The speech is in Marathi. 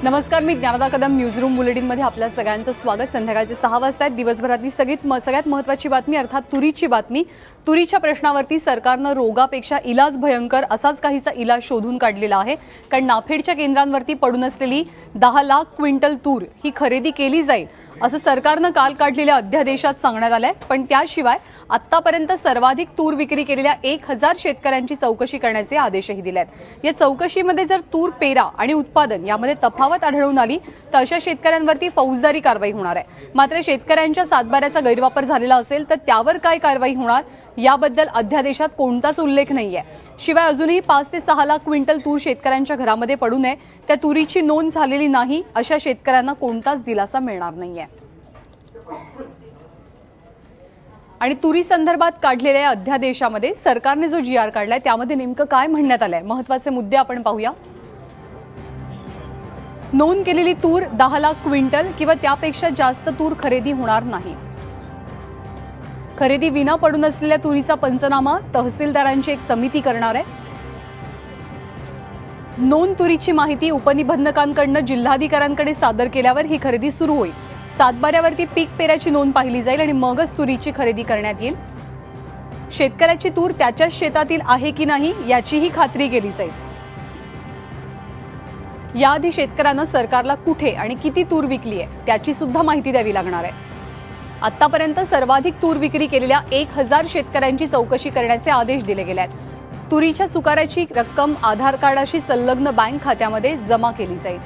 नमस्कार, मी ज्ञानदा कदम न्यूजरूम बुलेटिनमध्ये आपल्या सगळ्यांचं स्वागत। संध्याकाळचे 6 वाजता आहेत। दिवसभरातली सगळ्यात महत्त्वाची बातमी अर्थात तुरीची बातमी। तुरीच्या प्रश्नावरती सरकारनं रोगापेक्षा इलाज भयंकर असाच काहीचा इलाज शोधून काढलेला आहे। कारण नाफेडच्या केंद्रांवरती पडून असलेली 10 लाख क्विंटल तूर ही खरेदी केली जाईल असं सरकारनं काल काढलेल्या अध्यादेशात सांगण्यात आलंय। पण त्याशिवाय आतापर्यंत सर्वाधिक तूर विक्री केलेल्या 1000 शेतकऱ्यांची चौकशी करण्याचे आदेशही दिलेत। या चौकशीमध्ये जर तूर पेरा आणि उत्पादन यामध्ये तफावत आढळून आली तर अशा शेतकऱ्यांवरती फौजदारी कारवाई होणार आहे। मात्र शेतकऱ्यांच्या सातबाऱ्याचा गैरवापर झालेला असेल तर त्यावर काय कारवाई होणार याबद्दल अध्यादेशात कोणताच उल्लेख नाहीये। शिवाय अजूनही 5 ते 6 लाख क्विंटल तूर शेतकऱ्यांच्या घरामध्ये पडू नये, त्या तुरीची नोंद झालेली नाही अशा शेतकऱ्यांना कोणताच दिलासा मिळणार नाहीये। आणि तुरी संदर्भात काढलेल्या अध्यादेशामध्ये सरकारने जो GR काढलाय त्यामध्ये नेमकं काय म्हणण्यात आलंय, महत्त्वाचे मुद्दे आपण पाहूया। नोंद केलेली तूर 10 लाख क्विंटल किंवा त्यापेक्षा जास्त तूर खरेदी होणार नाही। खरेदी विना पडून असलेल्या तुरीचा पंचनामा तहसीलदारांची एक समिती करणार आहे। नोंद तुरीची माहिती उपनिबंधकांकडून जिल्हाधिकाऱ्यांकडे सादर केल्यावर ही खरेदी सुरू होईल। सातबाऱ्यावरती पीक पेराची नोंद पाहिली जाईल आणि मगच तुरीची खरेदी करण्यात येईल। शेतकऱ्याची तूर त्याच्याच शेतातील आहे की नाही याचीही खात्री केली जाईल। याआधी शेतकऱ्यांना सरकारला कुठे आणि किती तूर विकली आहे त्याची सुद्धा माहिती द्यावी लागणार आहे। आतापर्यंत सर्वाधिक तूर विक्री केलेल्या 1000 शेतकऱ्यांची चौकशी करण्याचे आदेश दिले गेले आहेत। तुरीच्या चुकाऱ्याची रक्कम आधार कार्डाशी संलग्न बँक खात्यामध्ये जमा केली जाईल।